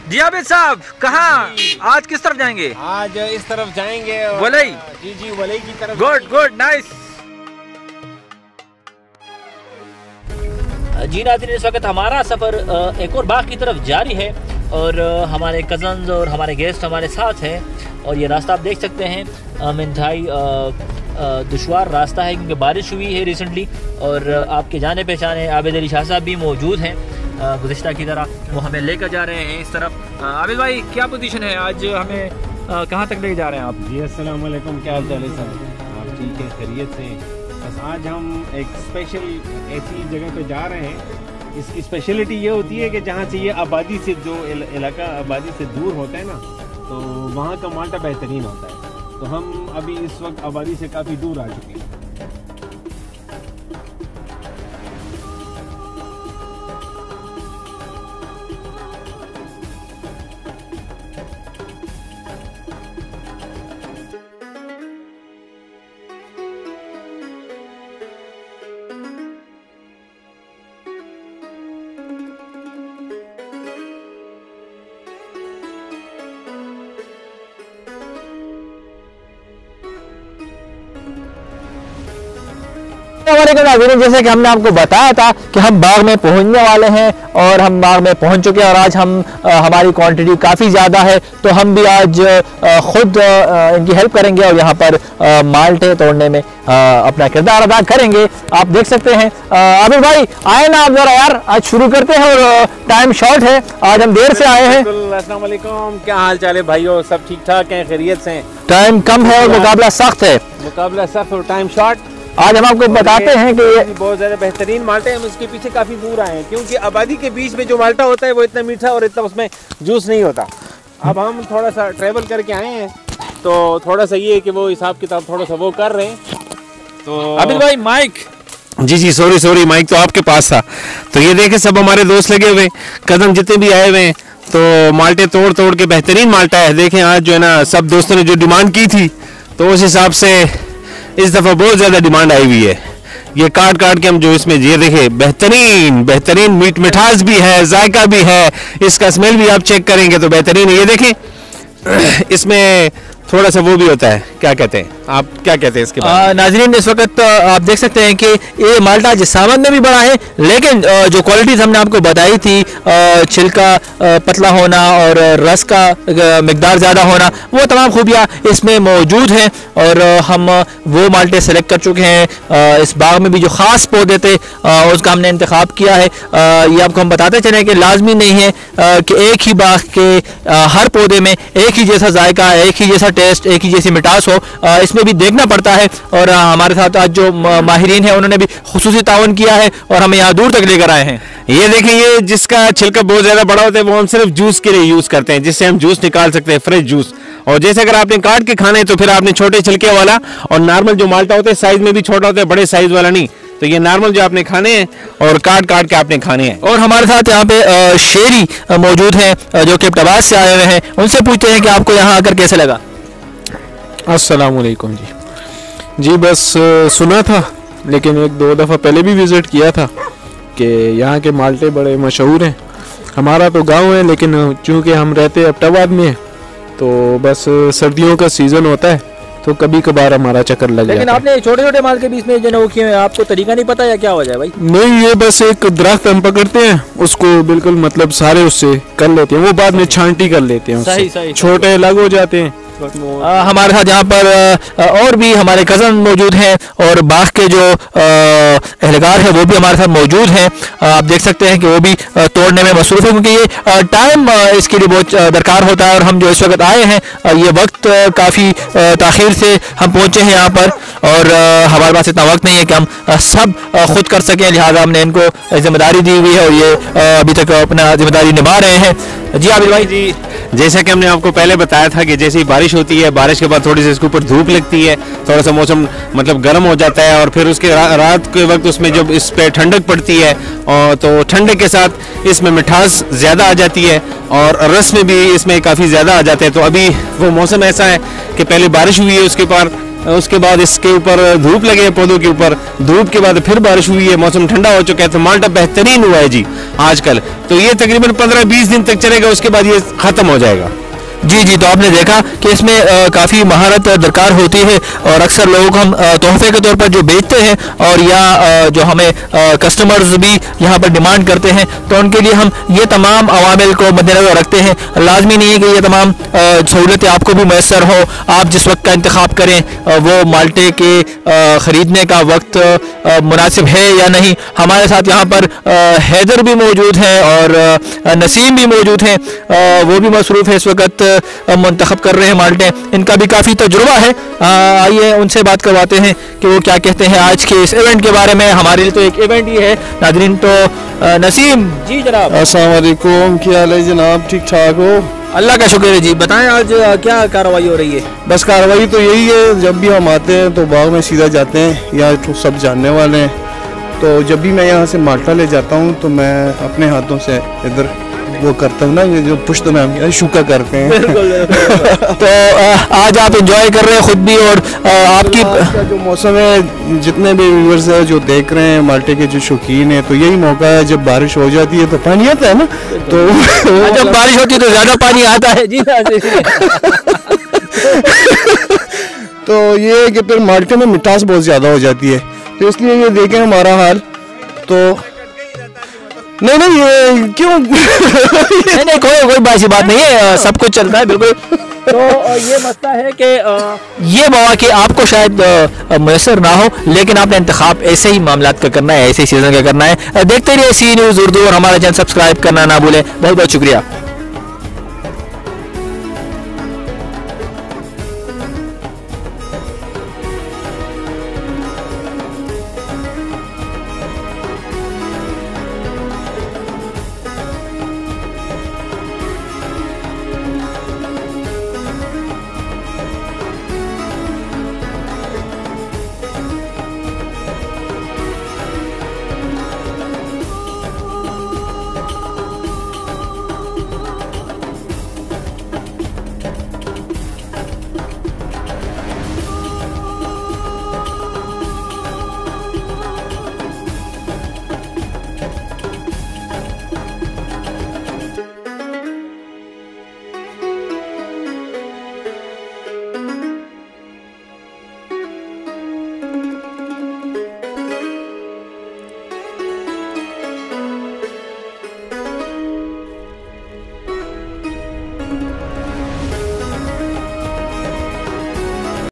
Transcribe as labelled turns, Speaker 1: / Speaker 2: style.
Speaker 1: जी आबिद साहब, कहाँ आज किस तरफ जाएंगे?
Speaker 2: आज इस तरफ जाएंगे,
Speaker 1: वलई।
Speaker 2: जी वलई की तरफ।
Speaker 1: Good good nice.
Speaker 3: जी नाज़रीन, इस वक्त हमारा सफ़र एक और बाग की तरफ जारी है और हमारे कज़न्स और हमारे गेस्ट हमारे साथ हैं। और ये रास्ता आप देख सकते हैं, इंतहाई दुश्वार रास्ता है क्योंकि बारिश हुई है रिसेंटली। और आपके जाने पहचाने आबिद अली शाह साहब भी मौजूद हैं गुज़िश्ता की तरह, वो हमें लेकर जा रहे हैं इस तरफ।
Speaker 1: आबिद भाई, क्या पोजीशन है आज? हमें कहाँ तक लेके जा रहे हैं आप?
Speaker 2: जी अस्सलाम वालेकुम, क्या हाल चाल है सर? आप ठीक है, खैरियत से? बस आज हम एक स्पेशल ऐसी जगह पे जा रहे हैं। इसकी स्पेशलिटी ये होती है कि जहाँ से ये आबादी से जो इलाका आबादी से दूर होता है ना, तो वहाँ का माल्टा बेहतरीन होता है। तो हम अभी इस वक्त आबादी से काफ़ी दूर आ चुके हैं।
Speaker 4: जैसे कि हमने आपको बताया था कि हम बाग में पहुंचने वाले हैं और हम बाग में पहुंच चुके हैं। और आज हम हमारी क्वांटिटी काफ़ी ज़्यादा है, तो हम भी आज खुद इनकी हेल्प करेंगे और यहाँ पर माल्टे तोड़ने में अपना किरदार अदा करेंगे। आप देख सकते हैं। आबिद भाई आए ना आप जरा यार, आज शुरू करते हैं और टाइम शॉर्ट है, आज हम देर से आए हैं।
Speaker 2: अस्सलाम वालेकुम, क्या हाल चाल है भाइयों? सब ठीक ठाक हैं, खैरियत से?
Speaker 4: टाइम कम है और मुकाबला सख्त है।
Speaker 2: मुकाबला सख्त और टाइम शॉर्ट।
Speaker 4: आज हम आपको बताते हैं कि ये
Speaker 2: बहुत ज़्यादा बेहतरीन माल्टा है। हम इसके पीछे काफ़ी दूर आए हैं क्योंकि आबादी के बीच में जो माल्टा होता है वो इतना मीठा और इतना उसमें जूस नहीं होता। अब हम थोड़ा सा ट्रैवल करके आए हैं, तो थोड़ा सा ये है कि वो हिसाब किताब थोड़ा सा वो कर रहे हैं। तो
Speaker 1: आबिद भाई माइक।
Speaker 2: जी सॉरी माइक तो आपके पास था। तो ये देखे सब हमारे दोस्त लगे हुए, कदम जितने भी आए हुए हैं, तो माल्टे तोड़ के बेहतरीन माल्टा है। देखें आज जो है ना, सब दोस्तों ने जो डिमांड की थी, तो उस हिसाब से इस दफ़ा बहुत ज़्यादा डिमांड आई हुई है। ये काट के हम जो इसमें ये देखे बेहतरीन मीठ मिठास भी है, जायका भी है, इसका स्मेल भी आप चेक करेंगे तो बेहतरीन है। ये देखें इसमें थोड़ा सा वो भी होता है, क्या कहते हैं आप, क्या कहते हैं इसके बाद?
Speaker 4: नाजरीन, इस वक्त आप देख सकते हैं कि ये माल्टा जिस्सामत में भी बड़ा है, लेकिन जो क्वालिटीज़ हमने आपको बताई थी, छिलका पतला होना और रस का मिकदार ज़्यादा होना, वो तमाम खूबियाँ इसमें मौजूद हैं। और हम वो माल्टे सेलेक्ट कर चुके हैं। इस बाग में भी जो ख़ास पौधे थे उसका हमने इंतखाब किया है। ये आपको हम बताते चलें कि लाजमी नहीं है कि एक ही बाग के हर पौधे में एक ही जैसा जायका, एक ही जैसा टेस्ट, एक ही जैसी मिठास हो, इसमें भी देखना पड़ता है। और हमारे साथ आज जो माहिरीन हैं उन्होंने भी खुसूसी ताउन किया है और हमें यहाँ दूर तक लेकर आए हैं।
Speaker 2: ये देखें, ये जिसका छिलका बहुत ज़्यादा बड़ा होता है वो हम सिर्फ जूस के लिए यूज़ करते हैं, जिससे हम जूस निकाल सकते हैं, फ्रेश जूस। और जैसे अगर आपने काट के खाना है तो फिर आपने छोटे छिलके वाला, और नॉर्मल जो माल्टा होता है साइज़ में भी छोटा होता है, बड़े साइज़ वाला नहीं। तो ये नॉर्मल जो आपने खाने हैं और काट के आपने खाने हैं।
Speaker 4: और हमारे साथ यहाँ पे शेरी मौजूद हैं जो कि एबटाबाद से आए हुए हैं। उनसे पूछते हैं कि आपको यहाँ आकर कैसे लगा।
Speaker 5: अस्सलाम वालेकुम जी, बस सुना था, लेकिन एक दो दफ़ा पहले भी विज़िट किया था कि यहाँ के माल्टे बड़े मशहूर हैं। हमारा तो गांव है, लेकिन चूँकि हम रहते एबटाबाद में हैं, तो बस सर्दियों का सीज़न होता है तो कभी कभार हमारा चक्कर लग जाता है।
Speaker 4: लेकिन आपने छोटे माल के बीच में जो वो किए, आपको तरीका नहीं पता या क्या हो जाए भाई?
Speaker 5: नहीं, ये बस एक दरख्त हम पकड़ते हैं, उसको बिल्कुल मतलब सारे उससे कर लेते हैं, वो बाद में छांटी कर लेते हैं,
Speaker 4: सही
Speaker 5: छोटे अलग हो जाते हैं।
Speaker 4: हमारे साथ यहाँ पर और भी हमारे कज़न मौजूद हैं और बाग के जो एहलकार है वो भी हमारे साथ मौजूद हैं। आप देख सकते हैं कि वो भी तोड़ने में मसरूफ़ है, क्योंकि ये टाइम इसके लिए बहुत दरकार होता है। और हम जो इस वक्त आए हैं, ये वक्त काफ़ी ताख़ीर से हम पहुँचे हैं यहाँ पर, और हमारे पास इतना वक्त नहीं है कि हम सब खुद कर सकें, लिहाजा हमने इनको जिम्मेदारी दी हुई है और ये अभी तक अपना जिम्मेदारी निभा रहे हैं। जी आबिद भाई
Speaker 2: जी, जैसा कि हमने आपको पहले बताया था कि जैसे ही बारिश होती है, बारिश के बाद थोड़ी सी इसके ऊपर धूप लगती है, थोड़ा सा मौसम मतलब गर्म हो जाता है, और फिर उसके रात के वक्त उसमें जब इस पे ठंडक पड़ती है, और तो ठंडक के साथ इसमें मिठास ज़्यादा आ जाती है और रस में भी इसमें काफ़ी ज़्यादा आ जाते हैं। तो अभी वो मौसम ऐसा है कि पहले बारिश हुई है, उसके बाद उसके बाद इसके ऊपर धूप लगे पौधों के ऊपर, धूप के बाद फिर बारिश हुई है, मौसम ठंडा हो चुका है, तो माल्टा बेहतरीन हुआ है जी आजकल। तो ये तकरीबन 15-20 दिन तक चलेगा, उसके बाद ये ख़त्म हो जाएगा।
Speaker 4: जी जी, तो आपने देखा कि इसमें काफ़ी महारत दरकार होती है और अक्सर लोगों को हम तोहफे के तौर पर जो बेचते हैं और या जो हमें कस्टमर्स भी यहाँ पर डिमांड करते हैं, तो उनके लिए हम ये तमाम अवामिल को मद्देनज़र रखते हैं। लाजमी नहीं है कि ये तमाम सहूलतें आपको भी मैसर हो। आप जिस वक्त का इंतखाब करें वो माल्टे के ख़रीदने का वक्त मुनासिब है या नहीं। हमारे साथ यहाँ पर हैदर भी मौजूद हैं और नसीम भी मौजूद हैं, वो भी मसरूफ़ है इस वक्त, मुंतखब कर रहे हैं माल्टे। इनका भी काफ़ी तजुर्बा है। आइए उनसे बात करवाते हैं कि वो क्या कहते हैं आज के इस इवेंट के बारे में। हमारे लिए तो एक इवेंट ही है नाज़रीन। तो नसीम जी जनाब,
Speaker 5: अस्सलाम वालेकुम, क्या हाल है जनाब, ठीक ठाक हो?
Speaker 4: अल्लाह का शुक्र है जी। बताएं आज क्या कार्रवाई हो रही है?
Speaker 5: बस कार्रवाई तो यही है, जब भी हम आते हैं तो बाग में सीधा जाते हैं, यहाँ तो सब जानने वाले हैं। तो जब भी मैं यहाँ से माल्टा ले जाता हूँ तो मैं अपने हाथों से इधर वो करता हूँ ना, ये जो पुश्त में हम शुका करते हैं।
Speaker 4: तो आज आप एंजॉय कर रहे हैं खुद भी और आपकी
Speaker 5: का जो मौसम है, जितने भी व्यूअर्स हैं जो देख रहे हैं माल्टे के जो शौकीन हैं, तो यही मौका है जब बारिश हो जाती है तो पानी आता है ना, तो
Speaker 4: जब बारिश होती है तो ज़्यादा पानी आता है जी।
Speaker 5: तो ये है कि फिर माल्टे में मिठास बहुत ज़्यादा हो जाती है, तो इसलिए ये देखें हमारा हाल। तो नहीं ये क्यों
Speaker 4: नहीं कोई बासी बात नहीं है, सब कुछ चलता है बिल्कुल। तो ये मसला है कि ये मौके आपको शायद मैसर ना हो, लेकिन आपने इंतखाब ऐसे ही मामलात का करना है, ऐसे ही सीजन का करना है। देखते रहिए सी न्यूज़ उर्दू और हमारा चैनल सब्सक्राइब करना ना भूलें। बहुत बहुत शुक्रिया।